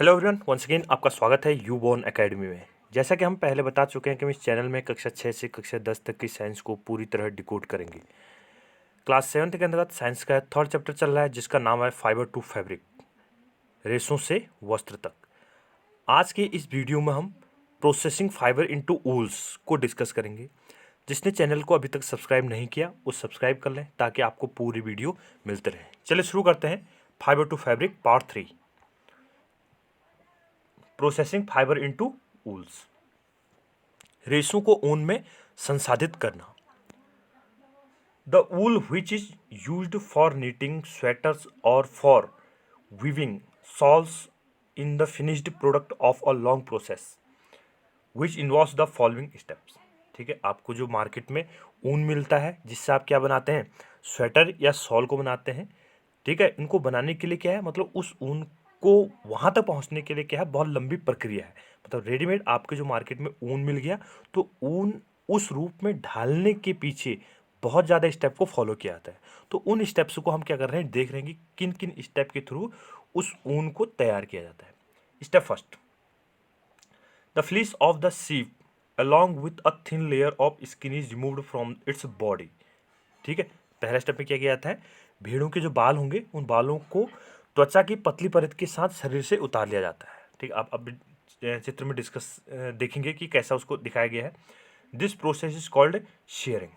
Hello everyone, once again आपका स्वागत है यू बोर्न एकेडमी में। जैसा कि हम पहले बता चुके हैं कि हम इस चैनल में कक्षा 6 से कक्षा 10 तक की साइंस को पूरी तरह डिकोड करेंगे। क्लास 7 के अंतर्गत साइंस का थर्ड चैप्टर चल रहा है जिसका नाम है फाइबर टू फैब्रिक, रेशों से वस्त्र तक। आज के इस वीडियो में हम प्रोसेसिंग फाइबर इनटू वूल्स को डिस्कस करेंगे। जिसने चैनल को अभी तक सब्सक्राइब नहीं किया वो सब्सक्राइब कर लें ताकि आपको पूरी वीडियो मिलते रहे। चलिए शुरू करते हैं। Fibre to fabric part 3, processing fibre into wools. रेशों को ऊन में संसाधित करना। The wool which is used for knitting sweaters और for weaving shawls in the finished product of a long process which involves the following steps. ठीक है, आपको जो मार्केट में ऊन मिलता है जिससे आप क्या बनाते हैं, स्वेटर या शॉल को बनाते हैं। ठीक है, इनको बनाने के लिए क्या है, मतलब उस ऊन को वहाँ तक पहुँचने के लिए क्या है, बहुत लंबी प्रक्रिया है। मतलब रेडीमेड आपके जो मार्केट में ऊन मिल गया तो ऊन उस रूप में ढालने के पीछे बहुत ज़्यादा स्टेप को फॉलो किया जाता है। तो उन स्टेप्स को हम क्या कर रहे हैं, देख रहे हैं कि किन किन स्टेप के थ्रू उस ऊन को तैयार किया जाता है। Step first, the fleece of the sheep along with a thin layer of skin is removed from its body। ठीक है, पहला स्टेप में क्या किया जाता है, भेड़ों के जो बाल होंगे उन बालों को त्वचा की पतली परत के साथ शरीर से उतार लिया जाता है। ठीक, आप अब चित्र में डिस्कस देखेंगे कि कैसा उसको दिखाया गया है। This process is called sharing.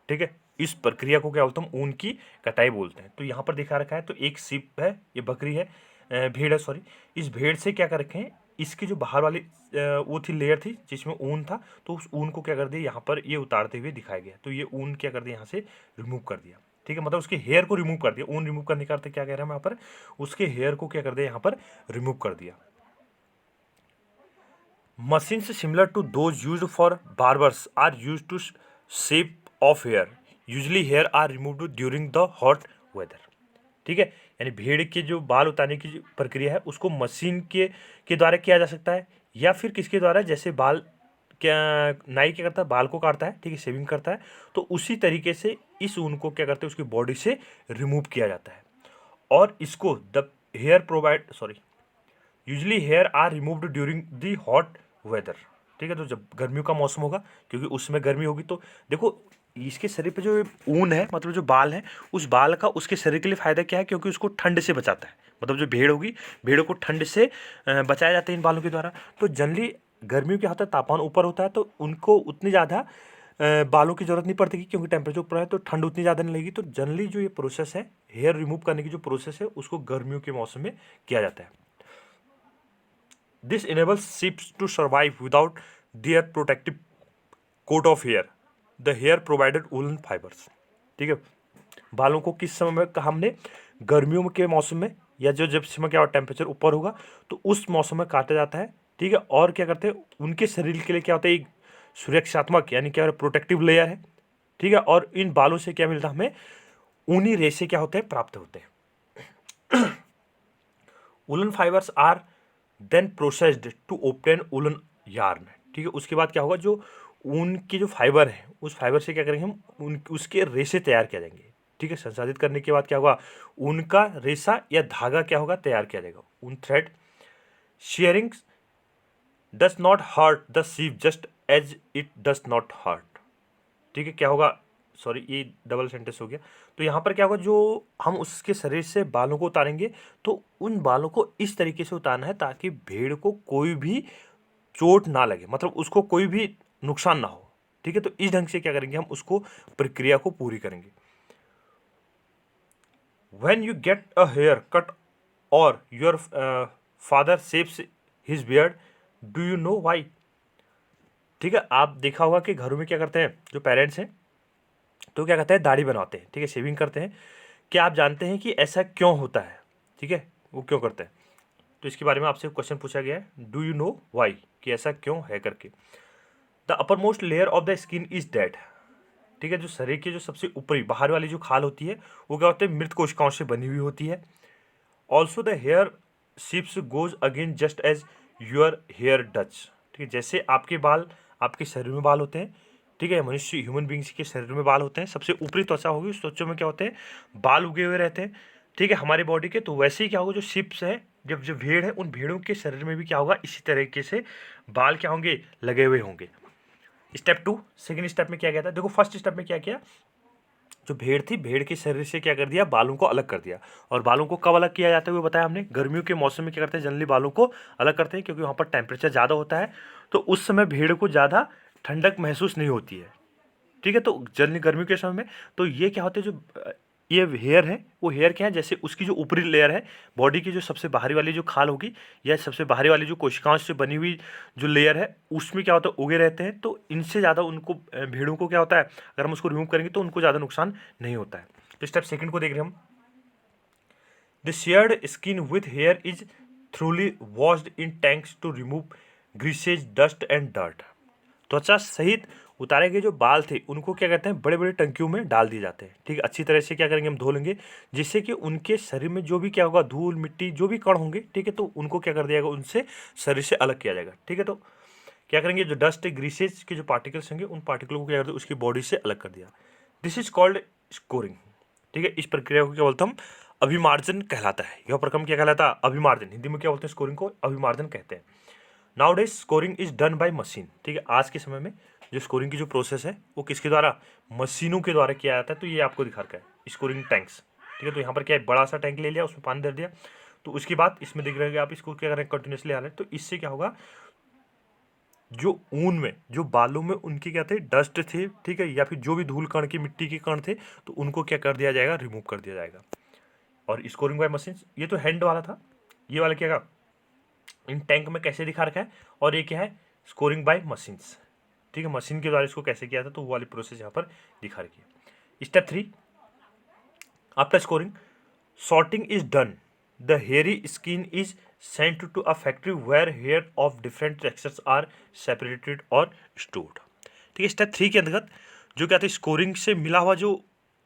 ठीक है, इस प्रक्रिया को क्या बोलते हैं, ऊन की कटाई बोलते हैं। तो यहाँ पर दिखा रखा है, तो एक सिप है, ये बकरी है, भेड़ है सॉरी। इस भेड़ से क्या कर रखे हैं, इसकी जो बाहर वाली वो थी, लेयर थी जिसमें ऊन था, तो उस ऊन को क्या कर दिया, यहाँ पर ये उतारते हुए दिखाया गया। तो ये ऊन क्या कर दिया, यहाँ से रिमूव कर दिया। ठीक है, मतलब उसके हेयर को रिमूव कर दिया। ऊन रिमूव करने का अर्थ क्या कह रहे हैं यहाँ पर, उसके हेयर को क्या कर दिया, यहाँ पर रिमूव कर दिया। Machines similar to those used for barbers are used to shape off hair. Usually hair are removed during the hot weather. ठीक है, यानी भेड़ के जो बाल उतारने की जो प्रक्रिया है उसको मशीन के द्वारा किया जा सकता है, या फिर किसके द्वारा, जैसे बाल क्या नाई क्या करता है, बाल को काटता है, ठीक है, शेविंग करता है, तो उसी तरीके से इस ऊन को क्या करते हैं, उसकी बॉडी से रिमूव किया जाता है। और इसको the hair provide sorry usually hair are removed during the hot weather. ठीक है, तो जब गर्मियों का मौसम होगा, क्योंकि उसमें गर्मी होगी, तो देखो इसके शरीर पे जो ऊन है, मतलब जो बाल है, उस बाल का उसके शरीर के लिए फायदा क्या है, क्योंकि उसको ठंड से बचाता है। मतलब जो भेड़ होगी, भेड़ों को ठंड से बचाया जाता है इन बालों के द्वारा। तो जनरली गर्मियों के होता है, तापमान ऊपर होता है, तो उनको उतनी ज़्यादा बालों की जरूरत नहीं पड़ती, क्योंकि टेम्परेचर ऊपर है तो ठंड उतनी ज़्यादा नहीं लगेगी। तो जनरली जो ये प्रोसेस है, हेयर रिमूव करने की जो प्रोसेस है, उसको गर्मियों के मौसम में किया जाता है। This enables sheep to survive without their protective coat of hair. The hair provided woolen fibers। ठीक है, बालों को किस समय में हमने, गर्मियों के मौसम में, या जो जब समय क्या टेम्परेचर ऊपर होगा तो उस मौसम में काटा जाता है। ठीक है, और क्या करते हैं, उनके शरीर के लिए क्या होता है, एक सुरक्षात्मक यानी क्या प्रोटेक्टिव लेयर है। ठीक है, और इन बालों से क्या मिलता है हमें, ऊनी रेशे क्या होते हैं, प्राप्त होते हैं। Woollen fibres are then processed to obtain woollen yarn. ठीक है, उसके बाद क्या होगा, जो ऊन की जो फाइबर है उस फाइबर से क्या करेंगे हम, उन उसके रेशे तैयार किया जाएंगे। ठीक है, संसाधित करने के बाद क्या होगा, ऊन का रेशा या धागा क्या होगा, तैयार किया जाएगा, ऊन thread. Shearing does not hurt the sheep just as it does not hurt. ठीक है, क्या होगा, सॉरी ये डबल सेंटेंस हो गया। तो यहाँ पर क्या होगा, जो हम उसके शरीर से बालों को उतारेंगे तो उन बालों को इस तरीके से उतारना है ताकि भेड़ को कोई भी चोट ना लगे, मतलब उसको कोई भी नुकसान ना हो। ठीक है, तो इस ढंग से क्या करेंगे, हम उसको प्रक्रिया को पूरी करेंगे। When you get a haircut or your father shaves his beard, do you know why? ठीक है, आप देखा होगा कि घरों में क्या करते हैं, जो पेरेंट्स हैं तो क्या कहते हैं, दाढ़ी बनवाते हैं, ठीक है, शेविंग करते हैं। क्या आप जानते हैं कि ऐसा क्यों होता है? ठीक है, वो क्यों करते हैं, तो इसके बारे में आपसे क्वेश्चन पूछा गया है, डू यू नो वाई, कि ऐसा क्यों है करके। The upper most layer of the skin is dead. ठीक है, जो शरीर की जो सबसे ऊपरी बाहर वाली जो खाल होती है वो क्या होती है, मृत कोशिकाओं से बनी हुई होती है। Also the hair sheep's goes again just as your hair does. ठीक है, जैसे आपके बाल, आपके शरीर में बाल होते हैं, ठीक है, मनुष्य ह्यूमन बींग्स के शरीर में बाल होते हैं, सबसे ऊपरी त्वचा होगी, उस त्वचा में क्या होते हैं, बाल उगे हुए रहते हैं। ठीक है, हमारी बॉडी के, तो वैसे ही क्या होगा, जो शिप्स है, जब जो भेड़ है उन भेड़ों के शरीर में भी क्या होगा, इसी तरीके से बाल क्या होंगे, लगे हुए होंगे। स्टेप 2, सेकेंड स्टेप में क्या किया था, देखो फर्स्ट स्टेप में क्या किया, जो भेड़ थी, भेड़ के शरीर से क्या कर दिया, बालों को अलग कर दिया। और बालों को कब अलग किया जाता है वो बताया हमने, गर्मियों के मौसम में क्या करते हैं, जनरली बालों को अलग करते हैं क्योंकि वहाँ पर टेम्परेचर ज़्यादा होता है, तो उस समय भेड़ को ज़्यादा ठंडक महसूस नहीं होती है। ठीक है, तो जनरली गर्मियों के समय में तो ये क्या होते हैं, जो ये हेयर है, वो हेयर क्या है, जैसे उसकी जो ऊपरी लेयर है बॉडी की, जो सबसे बाहरी वाली जो खाल होगी या सबसे बाहरी वाली जो कोशिकाओं से बनी हुई जो लेयर है, उसमें क्या होता है, उगे रहते हैं। तो इनसे ज़्यादा उनको भेड़ों को क्या होता है, अगर हम उसको रिमूव करेंगे तो उनको ज़्यादा नुकसान नहीं होता है। तो स्टेप सेकंड को देख रहे हैं हम, the sheared skin with hair is thoroughly washed in tanks to remove greases, dust and dirt. त्वचा सहित उतारे गए जो बाल थे उनको क्या कहते हैं, बड़े बड़े टंकियों में डाल दिए जाते हैं। ठीक है, अच्छी तरह से क्या करेंगे, हम धो लेंगे, जिससे कि उनके शरीर में जो भी क्या होगा, धूल मिट्टी जो भी कण होंगे, ठीक है, तो उनको क्या कर दिया जाएगा, उनसे शरीर से अलग किया जाएगा। ठीक है, तो क्या करेंगे, जो डस्ट ग्रीसेज के जो पार्टिकल्स होंगे उन पार्टिकलों को क्या करते हैं, उसकी बॉडी से अलग कर दिया। This is called scoring. ठीक है, इस प्रक्रिया को क्या बोलते हैं हम, अभिमार्जन कहलाता है। यह प्रक्रम क्या कहलाता है, अभिमार्जन। हिंदी में क्या बोलते हैं, स्कोरिंग को अभिमार्जन कहते हैं। Now days scoring is done by machine. ठीक है, आज के समय में जो स्कोरिंग की जो प्रोसेस है वो किसके द्वारा, मशीनों के द्वारा किया जाता है। तो ये आपको दिखा रखा है स्कोरिंग टैंक्स। ठीक है, तो यहाँ पर क्या है, बड़ा सा टैंक ले लिया, उसमें पानी दे दिया, तो उसके बाद इसमें देख रहे हैं आप इसको क्या करें, कंटिन्यूसली आ रहे हैं, तो इससे क्या होगा, जो ऊन में जो बालों में उनके क्या थे, डस्ट थे, ठीक है, या फिर जो भी धूल कण की मिट्टी के कण थे, तो उनको क्या कर दिया जाएगा, रिमूव कर दिया जाएगा। और स्कोरिंग बाय मशीन, ये तो हैंड वाला था, ये वाला क्या, इन टैंक में कैसे दिखा रखा है, और ये क्या है, स्कोरिंग बाय मशीन्स। ठीक है, मशीन के द्वारा इसको कैसे किया था, तो वो वाली प्रोसेस यहाँ पर दिखा रखी है। Step 3, after scouring sorting is done, the hairy skin is sent to a factory where hair of different textures are separated और स्टोर्ड। ठीक है, स्टेप 3 के अंतर्गत जो क्या था, स्कोरिंग से मिला हुआ जो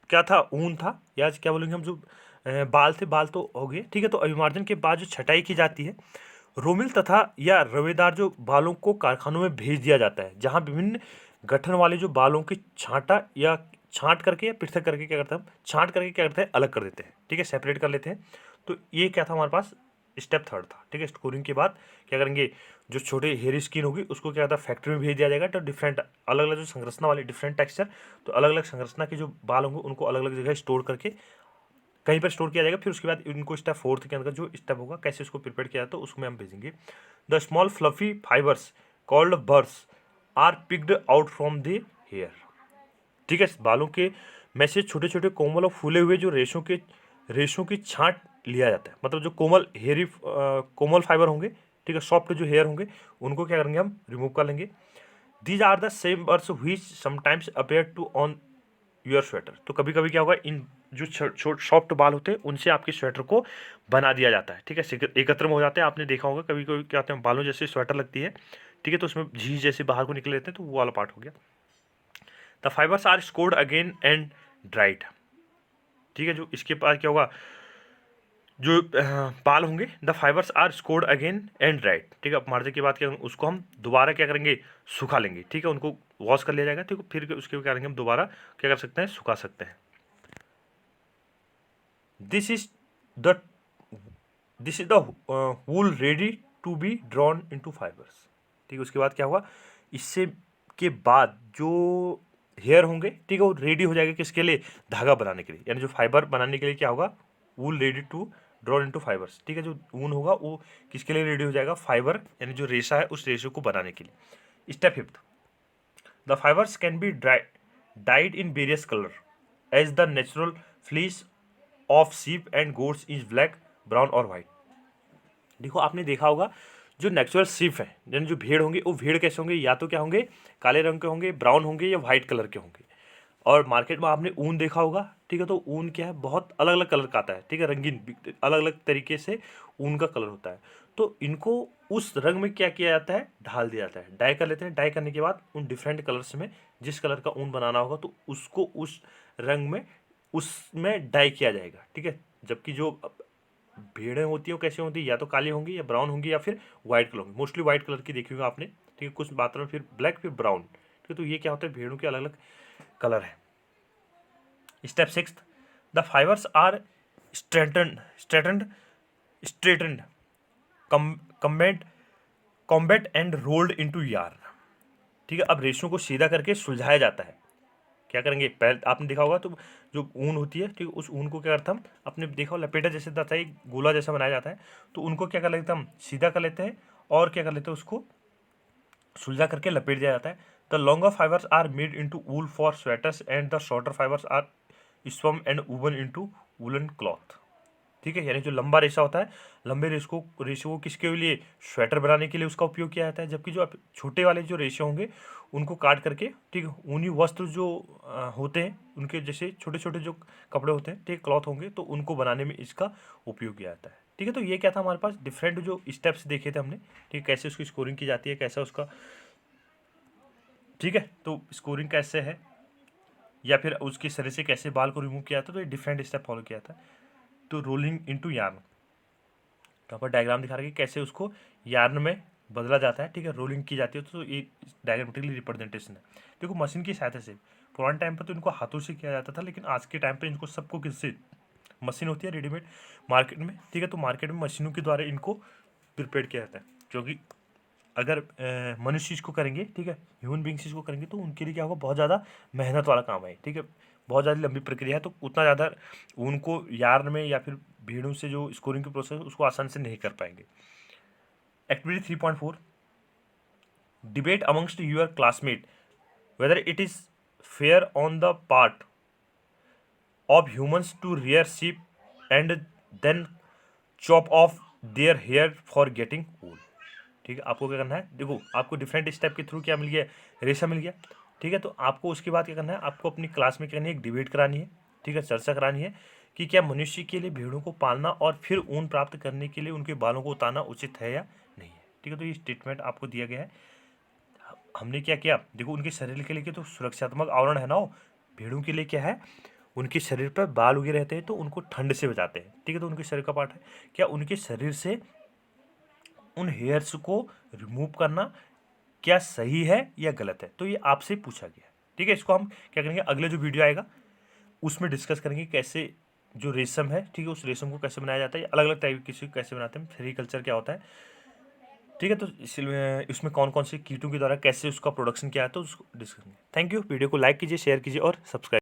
क्या था, ऊन था, या क्या बोलेंगे हम, जो बाल थे, बाल तो हो गए। ठीक है, तो अभिमार्जन के बाद जो छटाई की जाती है, रोमिल तथा या रवेदार जो बालों को कारखानों में भेज दिया जाता है, जहां विभिन्न गठन वाले जो बालों की छांटा या छांट करके या पृथक करके क्या करते हैं, हम छांट करके क्या करते हैं, अलग कर देते हैं। ठीक है, सेपरेट कर लेते हैं। तो ये क्या था हमारे पास, स्टेप 3 था। ठीक है, स्कोरिंग के बाद क्या करेंगे, जो छोटे हेयर स्किन होगी उसको क्या होता है, फैक्ट्री में भेज दिया जाएगा। तो डिफरेंट अलग अलग जो संरचना वाले डिफरेंट टेक्सचर, तो अलग अलग संरचना के जो बाल होंगे उनको अलग अलग जगह स्टोर करके कहीं पर स्टोर किया जाएगा। फिर उसके बाद इनको स्टेप 4 के अंदर जो स्टेप होगा, कैसे उसको प्रिपेयर किया जाता है, उसमें हम भेजेंगे। The small fluffy fibres called burrs are picked out from the hair. ठीक है, बालों के में से छोटे छोटे कोमल और फूले हुए जो रेशों की छांट लिया जाता है। मतलब जो कोमल हेयरी कोमल फाइबर होंगे, ठीक है, सॉफ्ट जो हेयर होंगे, उनको क्या करेंगे, हम रिमूव कर लेंगे। These are the same birds which sometimes appear to on your sweater. तो कभी कभी क्या होगा, इन जो सॉफ्ट बाल होते हैं उनसे आपके स्वेटर को बना दिया जाता है। ठीक है, एकत्र में हो जाते हैं। आपने देखा होगा कभी कभी क्या होते हैं, बालों जैसे स्वेटर लगती है, ठीक है, तो उसमें झीझ जैसे बाहर को निकले रहते हैं, तो वो वाला पार्ट हो गया। The fibres are scoured again and dried. ठीक है, जो इसके बाद क्या होगा, जो बाल होंगे, the fibres are scoured again and dried. ठीक है, मार्जिन के बाद क्या, उसको हम दोबारा क्या करेंगे, सुखा लेंगे। ठीक है, उनको वॉश कर लिया जाएगा। ठीक है, फिर उसके क्या करेंगे, हम दोबारा क्या कर सकते हैं, सुखा सकते हैं। This is the this is the wool ready to be drawn into fibres. ठीक है, उसके बाद क्या होगा, इससे के बाद जो हेयर होंगे, ठीक है, वो रेडी हो जाएगा किसके लिए, धागा बनाने के लिए, यानी जो फाइबर बनाने के लिए क्या होगा, wool ready to drawn into fibres. ठीक है, जो ऊन होगा वो किसके लिए रेडी हो जाएगा, फाइबर यानी जो रेशा है उस रेशे को बनाने के लिए। Step 5, the fibres can be dyed in various color as the natural fleece of sheep and goats is black, brown और white। देखो आपने देखा होगा, जो नेचुरल शीप है यानी जो भेड़ होंगे, वो भेड़ कैसे होंगे, या तो क्या होंगे, काले रंग के होंगे, ब्राउन होंगे, या वाइट कलर के होंगे। और मार्केट में आपने ऊन देखा होगा, ठीक है, तो ऊन क्या है, बहुत अलग अलग कलर का आता है। ठीक है, रंगीन अलग अलग तरीके से ऊन का कलर होता है। तो इनको उस रंग में क्या किया जाता है, ढाल दिया जाता है, डाई कर लेते हैं। डाई करने के बाद उन डिफरेंट कलर्स में जिस कलर का ऊन बनाना होगा, तो उसको उस रंग में उसमें डाई किया जाएगा। ठीक है, जबकि जो भेड़ें होती हैं वो कैसे होती है, या तो काली होंगी, या ब्राउन होंगी, या फिर व्हाइट कलर होंगी। मोस्टली व्हाइट कलर की देखी होगी आपने। ठीक है, कुछ मात्रा में फिर ब्लैक, फिर ब्राउन। ठीक है, तो ये क्या होता है, भेड़ों के अलग अलग कलर है। Step 6, the fibres are straightened straightened combed and rolled into yarn. ठीक है, अब रेशों को सीधा करके सुलझाया जाता है। क्या करेंगे, पहले आपने देखा होगा तो जो ऊन होती है, ठीक है, उस ऊन को क्या करता हम आपने देखा हो लपेटा जैसे रहता है, एक गोला जैसा बनाया जाता है, तो उनको क्या कर लेते हैं हम सीधा कर लेते हैं और क्या कर लेते हैं उसको सुलझा करके लपेट दिया जाता है। The longer fibres are made into wool for sweaters and the shorter fibres are spun and woven into woollen cloth. ठीक है, यानी जो लंबा रेशा होता है, लंबे रेशे को किसके लिए, स्वेटर बनाने के लिए उसका उपयोग किया जाता है, जबकि जो छोटे वाले जो रेशे होंगे उनको काट करके, ठीक है, ऊनी वस्त्र जो होते हैं उनके जैसे छोटे छोटे जो कपड़े होते हैं, ठीक, क्लॉथ होंगे, तो उनको बनाने में इसका उपयोग किया जाता है। ठीक है, तो ये क्या था हमारे पास डिफरेंट जो स्टेप्स देखे थे हमने, ठीक, कैसे उसकी स्कोरिंग की जाती है, कैसा उसका, ठीक है, तो स्कोरिंग कैसे है या फिर उसके सिरे से कैसे बाल को रिमूव किया जाता है, तो ये डिफरेंट स्टेप फॉलो किया था। तो रोलिंग इनटू यार्न, यहाँ पर डायग्राम दिखा रहा है कि कैसे उसको यार्न में बदला जाता है। ठीक है, रोलिंग की जाती है, तो ये डायग्रामेटिकली रिप्रेजेंटेशन है। देखो मशीन की सहायता से, पुराने टाइम पर तो इनको हाथों से किया जाता था, लेकिन आज के टाइम पे इनको सबको किससे, मशीन होती है रेडीमेड मार्केट में, ठीक है, तो मार्केट में मशीनों के द्वारा इनको प्रिपेयर किया जाता है। क्योंकि अगर मनुष्य इसको करेंगे, ठीक है, ह्यूमन बींग्स इसको करेंगे, तो उनके लिए क्या होगा, बहुत ज़्यादा मेहनत वाला काम है। ठीक है, बहुत ज़्यादा लंबी प्रक्रिया है, तो उतना ज़्यादा उनको यार्न में या फिर भेड़ों से जो स्कोरिंग की प्रोसेस है उसको आसान से नहीं कर पाएंगे। Activity 3.4, debate amongst your classmate whether it is fair on the part of humans to rear sheep and then chop off their hair for getting wool। ठीक है, आपको क्या करना है, देखो आपको डिफरेंट स्टेप के थ्रू क्या मिल गया, रेशा मिल गया। ठीक है, तो आपको उसके बाद क्या करना है, आपको अपनी क्लास में क्या करनी है, एक डिबेट करानी है, ठीक है, चर्चा करानी है कि क्या मनुष्य के लिए भेड़ों को पालना और फिर ऊन प्राप्त करने के लिए उनके बालों को उतारना उचित है या नहीं है। ठीक है, तो ये स्टेटमेंट आपको दिया गया है। हमने क्या किया, देखो उनके शरीर के लिए तो सुरक्षात्मक आवरण है ना, वो भेड़ों के लिए क्या है, उनके शरीर पर बाल उगे रहते हैं, तो उनको ठंड से बचाते हैं। ठीक है, तो उनके शरीर का पार्ट है, क्या उनके शरीर से उन हेयर्स को रिमूव करना क्या सही है या गलत है, तो ये आपसे पूछा गया। ठीक है, इसको हम क्या करेंगे, अगले जो वीडियो आएगा उसमें डिस्कस करेंगे कैसे जो रेशम है, ठीक है, उस रेशम को कैसे बनाया जाता है, अलग अलग टाइप की कैसे बनाते हैं, सेरीकल्चर क्या होता है। ठीक है, तो इसमें कौन कौन से कीटों के द्वारा कैसे उसका प्रोडक्शन किया है, तो उसको डिस्कस करेंगे। थैंक यू, वीडियो को लाइक कीजिए, शेयर कीजिए और सब्सक्राइब।